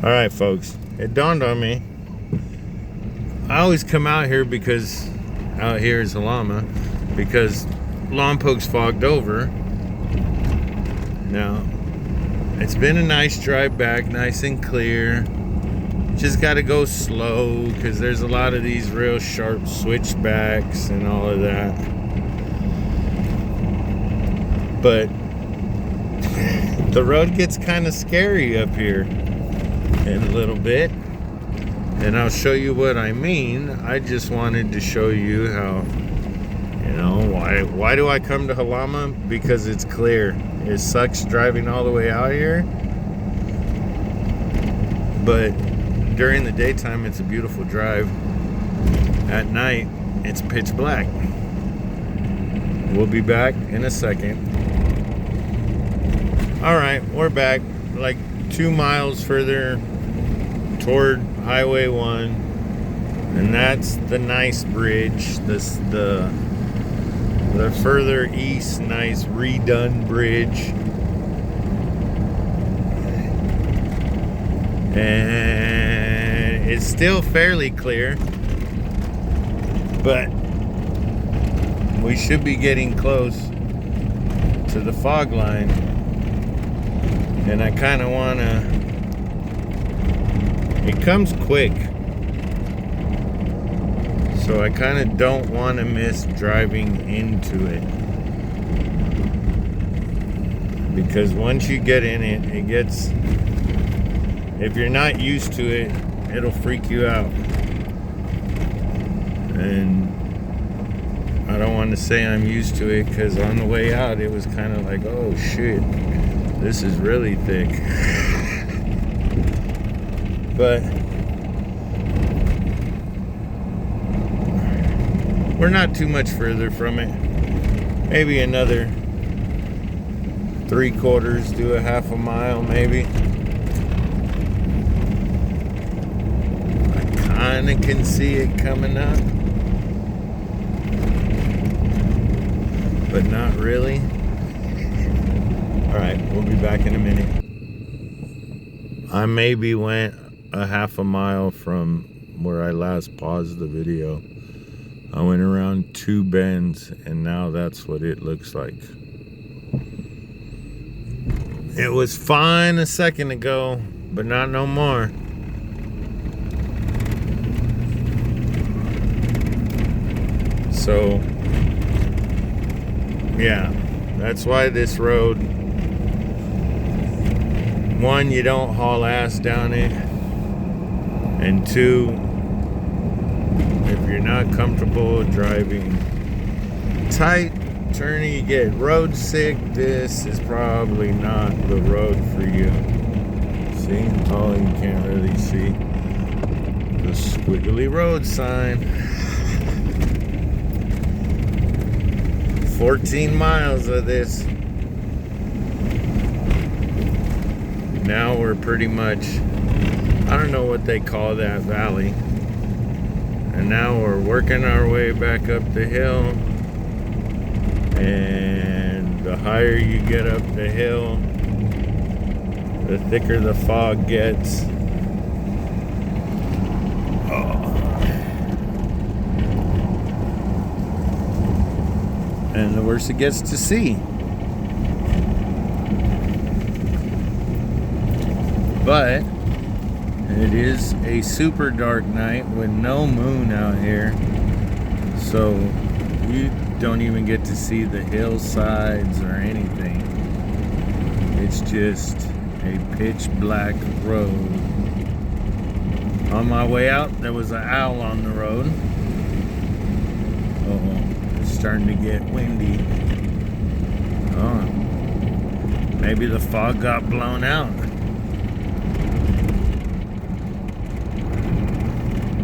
All right, folks, it dawned on me. I always come out here because out here is Jalama because Lompok's fogged over. Now, it's been a nice drive back, nice and clear. Just got to go slow because there's a lot of these real sharp switchbacks and all of that. But the road gets kind of scary up here in a little bit. And I'll show you what I mean. I just wanted to show you how, why do I come to Jalama? Because it's clear. It sucks driving all the way out here. But during the daytime, it's a beautiful drive. At night, it's pitch black. We'll be back in a second. All right, we're back like 2 miles further toward Highway 1. And that's the nice bridge. The further east, nice redone bridge. And it's still fairly clear, but we should be getting close to the fog line. And I kind of want to, it comes quick, so I kind of don't want to miss driving into it, because once you get in it, it gets, if you're not used to it, it'll freak you out. And I don't want to say I'm used to it, because on the way out it was kind of like, oh shit, this is really thick. But we're not too much further from it. Maybe another 3/4 to a half a mile, maybe. I kind of can see it coming up, but not really. All right, we'll be back in a minute. I maybe went a half a mile from where I last paused the video. I went around 2 bends, and now that's what it looks like. It was fine a second ago, but not no more. So, yeah, that's why this road, 1, you don't haul ass down it, and 2, if you're not comfortable driving tight, turny, you get road sick, this is probably not the road for you. See? Oh, you can't really see the squiggly road sign. 14 miles of this. Now we're pretty much, I don't know what they call that valley. And now we're working our way back up the hill. And the higher you get up the hill, the thicker the fog gets. And the worse it gets to see. But it is a super dark night with no moon out here, so you don't even get to see the hillsides or anything. It's just a pitch black road. On my way out, there was an owl on the road. It's starting to get windy. Oh, maybe the fog got blown out.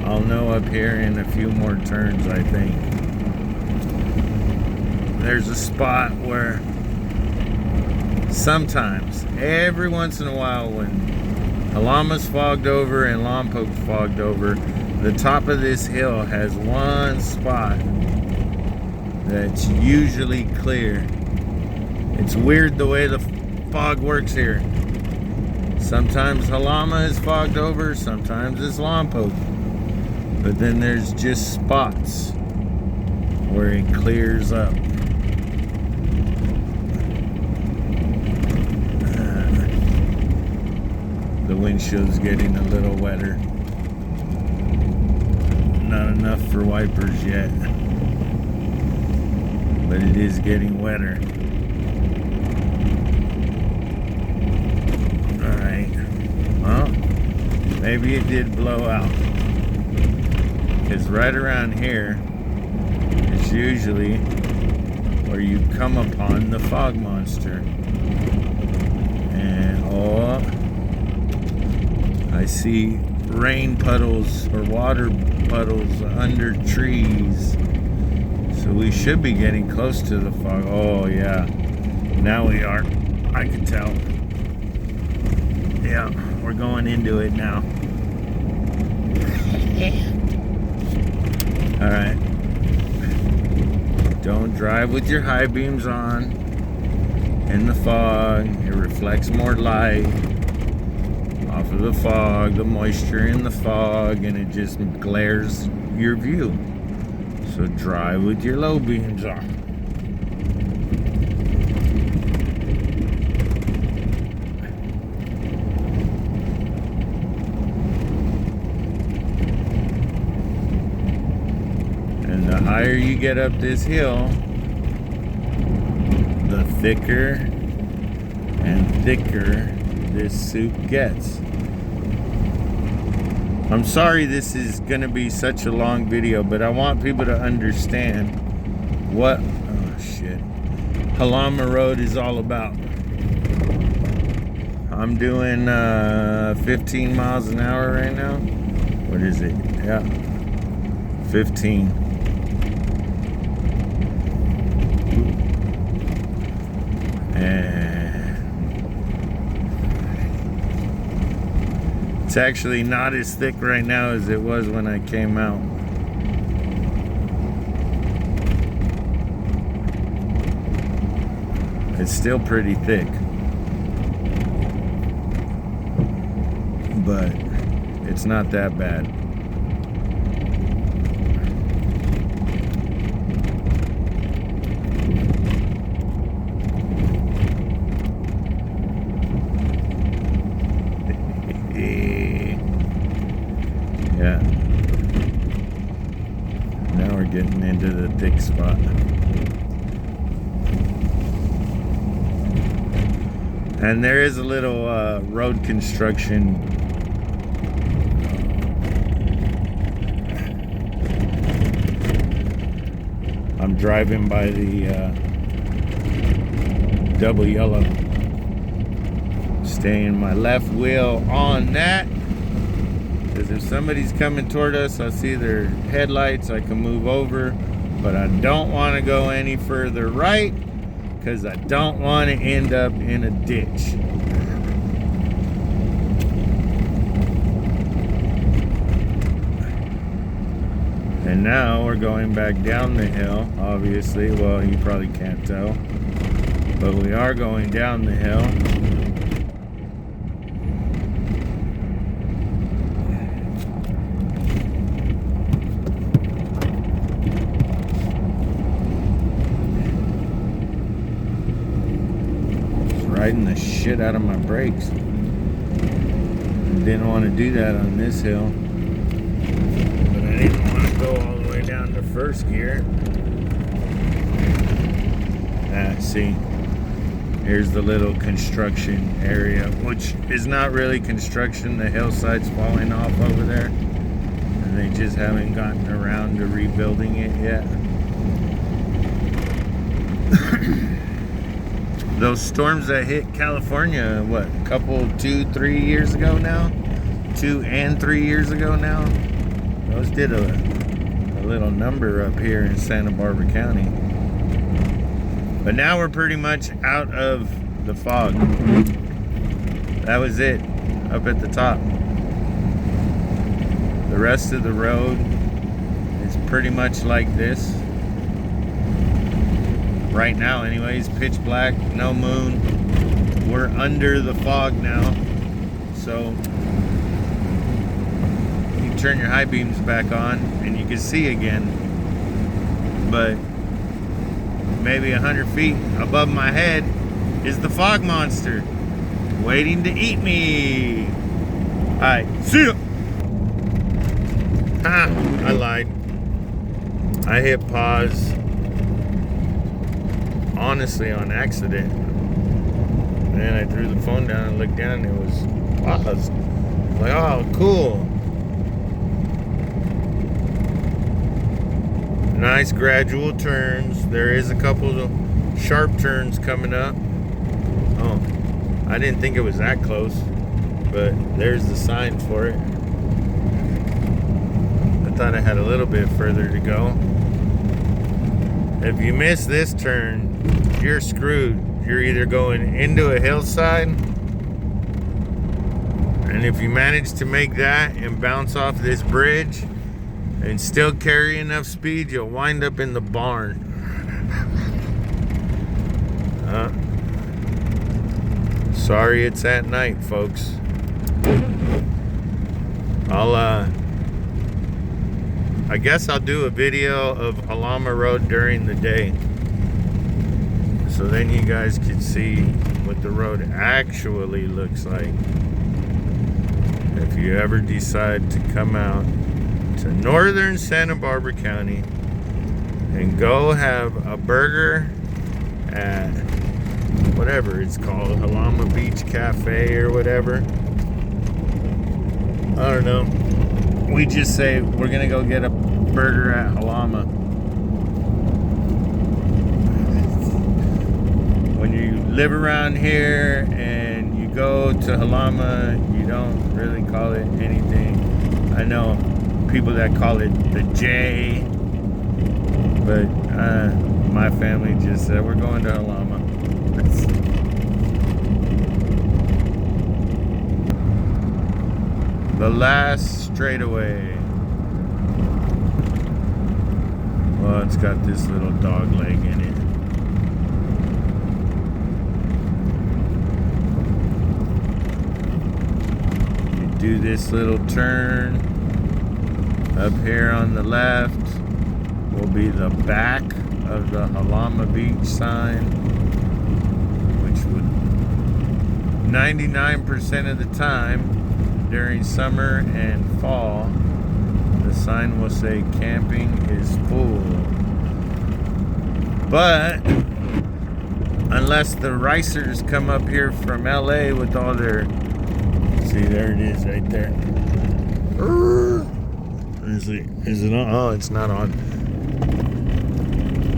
I'll know up here in a few more turns, I think. There's a spot where sometimes, every once in a while, when Jalama's fogged over and Lompok's fogged over, the top of this hill has one spot that's usually clear. It's weird the way the fog works here. Sometimes Jalama is fogged over, sometimes it's Lompoc. But then there's just spots where it clears up. The windshield's getting a little wetter. Not enough for wipers yet, but it is getting wetter. Alright, well, maybe it did blow out, because right around here is usually where you come upon the fog monster. And oh, I see rain puddles or water puddles under trees. So we should be getting close to the fog. Oh yeah, now we are. I can tell. Yeah, we're going into it now. Alright. Don't drive with your high beams on in the fog. It reflects more light off of the fog, the moisture in the fog, and it just glares your view. So drive with your low beams on. And the higher you get up this hill, the thicker and thicker this soup gets. I'm sorry this is gonna be such a long video, but I want people to understand what Jalama Road is all about. I'm doing 15 miles an hour right now. What is it? Yeah, 15. And it's actually not as thick right now as it was when I came out. It's still pretty thick, but it's not that bad. Yeah. Now we're getting into the thick spot. And there is a little road construction I'm driving by the double yellow. Staying my left wheel on that, because if somebody's coming toward us, I see their headlights, I can move over, but I don't want to go any further right because I don't want to end up in a ditch. And now we're going back down the hill, obviously. Well, you probably can't tell, but we are going down the hill. Riding the shit out of my brakes. Didn't want to do that on this hill, but I didn't want to go all the way down to first gear. See, here's the little construction area, which is not really construction. The hillside's falling off over there, and they just haven't gotten around to rebuilding it yet. Those storms that hit California, what, a couple, 2-3 years ago now? 2 and 3 years ago now? Those did a little number up here in Santa Barbara County. But now we're pretty much out of the fog. That was it, up at the top. The rest of the road is pretty much like this. Right now anyways, pitch black, no moon. We're under the fog now. so you turn your high beams back on and you can see again. But maybe 100 feet above my head is the fog monster waiting to eat me. Alright, see ya! I lied. I hit pause, honestly, on accident. And then I threw the phone down and looked down and it was paused. Like, oh, cool. Nice gradual turns. There is a couple of sharp turns coming up. Oh, I didn't think it was that close, but there's the sign for it. I thought I had a little bit further to go. If you miss this turn, you're screwed. You're either going into a hillside, and if you manage to make that and bounce off this bridge and still carry enough speed, you'll wind up in the barn. Sorry it's at night, folks. I guess I'll do a video of Jalama Road during the day, so then you guys can see what the road actually looks like. If you ever decide to come out to northern Santa Barbara County and go have a burger at whatever it's called, Jalama Beach Cafe or whatever. I don't know. We just say we're gonna go get a burger at Jalama. When you live around here and you go to Jalama, you don't really call it anything. I know people that call it the J, but my family just said we're going to Jalama. The last straightaway. Well, it's got this little dog leg in it. You do this little turn. Up here on the left will be the back of the Jalama Beach sign, which would 99% of the time during summer and fall, the sign will say camping is full. But unless the ricers come up here from LA with all their, see, there it is right there. Is it on? Oh, it's not on.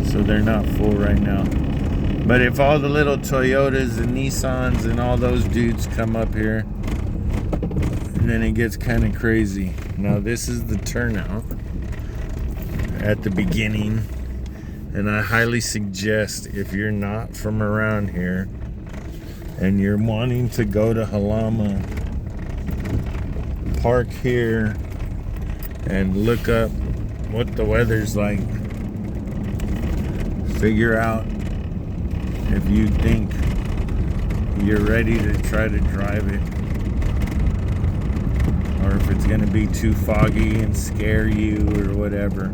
So they're not full right now. But if all the little Toyotas and Nissans and all those dudes come up here, then it gets kind of crazy. Now this is the turnout at the beginning, and I highly suggest, if you're not from around here and you're wanting to go to Jalama, park here and look up what the weather's like. Figure out if you think you're ready to try to drive it, or if it's going to be too foggy and scare you or whatever.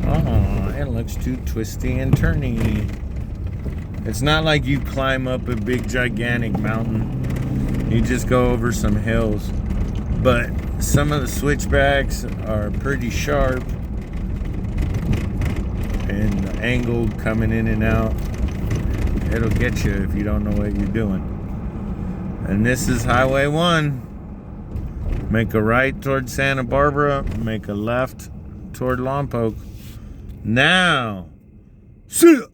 Oh, it looks too twisty and turny. It's not like you climb up a big gigantic mountain. You just go over some hills. But some of the switchbacks are pretty sharp, and the angle coming in and out, it'll get you if you don't know what you're doing. And this is Highway 1. Make a right toward Santa Barbara, make a left toward Lompoc. Now, see ya!